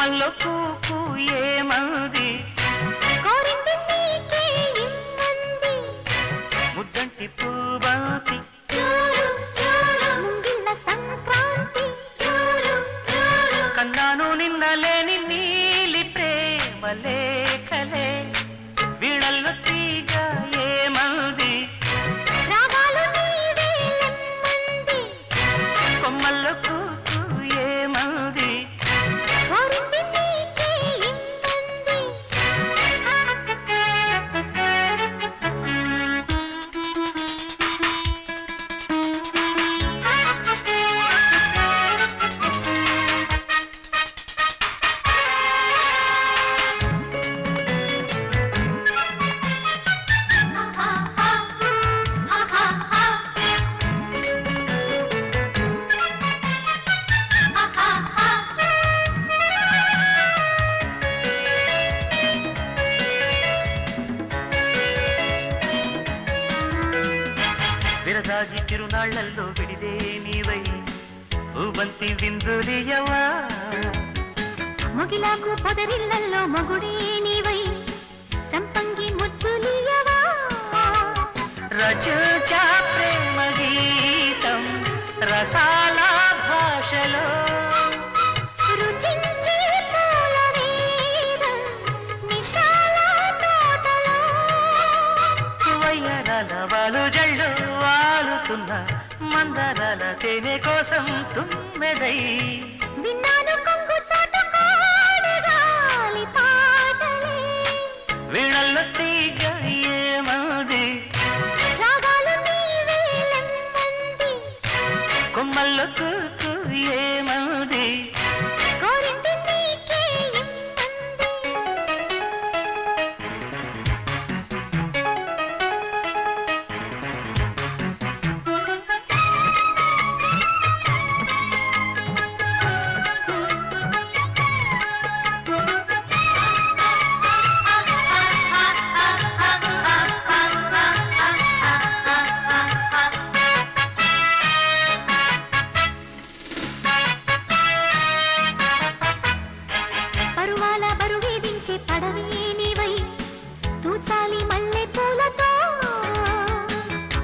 కొమ్మల్లో కూకు ఏమంది కోరింది నీకే ఇమ్మంది ముద్దంటి పూబంతి ముంగిళ్ళ సంక్రాంతి కన్నాను నిన్న లేని నీలి ప్రేమ లేఖలే వీణల్లో తీగ ఏమంది రాగాలు నీవేలమ్మంది కొమ్మల్లో కూకు ఏమంది కోరింది నీకే ఇమ్మంది విరదాజి తిరునాళ్లల్లో విడిదే నీవై పూబంతి విందులియవా మొగిలాకు పొదరిళ్లల్లో మొగుడే నీవై సంపంగి ముద్దులియవా రచచా ప్రేమ గీతం రసాల భాషలో రుచించే పూల వేదం నిశాల తోటలో వయ్యరాల వాలు జళ్ళు వాలుతున్న మందరాల తేనె కోసం తుమ్మెదై విన్నాను కొంగు చాటుకోని గాలి పాటలే వీణల్లో తీగ ఏమంది రాగాలు నీవేలమ్మంది కొమ్మల్లో కూకు ఏమంది కోరింది నీకే ఇమ్మంది పరువాల బరువేదించే పడవే నీవై తూచాలి మల్లె పూలతో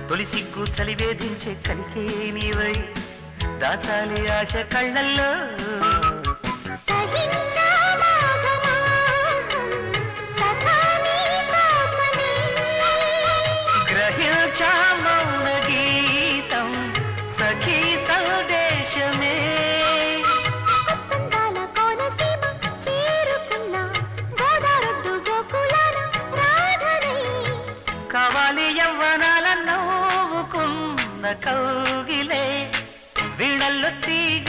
తొలి సిగ్గు చలి వేధించే కలికే నీవై దాచాలి ఆశ కళ్ళల్లో సహించా మాఘమాసం సఖా నీ కోసమే గ్రహించా మౌన గీతం సఖీ సందేశమే కొత్తందాల కోనసీమ చేరుకున్న గోదారొడ్డు గోకులాల రాధనై కావాలి యవ్వనాల నవ్వుకున్న కౌగిలే వీణల్లో తీగ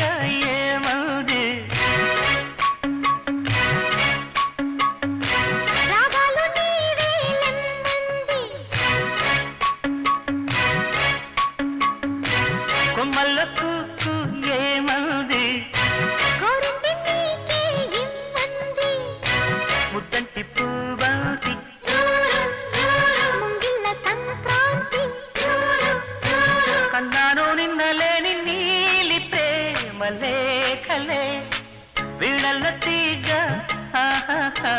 ఏమంది రాగాలు నీవేలమ్మంది కొమ్మల్లో కూకు ఏమంది కోరింది నీకే ఇమ్మంది ముద్దంటి పూబంతి ముంగిళ్ళ సంక్రాంతి కన్నాను నిన్న లేని నీలి ప్రేమ లేఖలే వీణల్లో తీగ ఆహాహా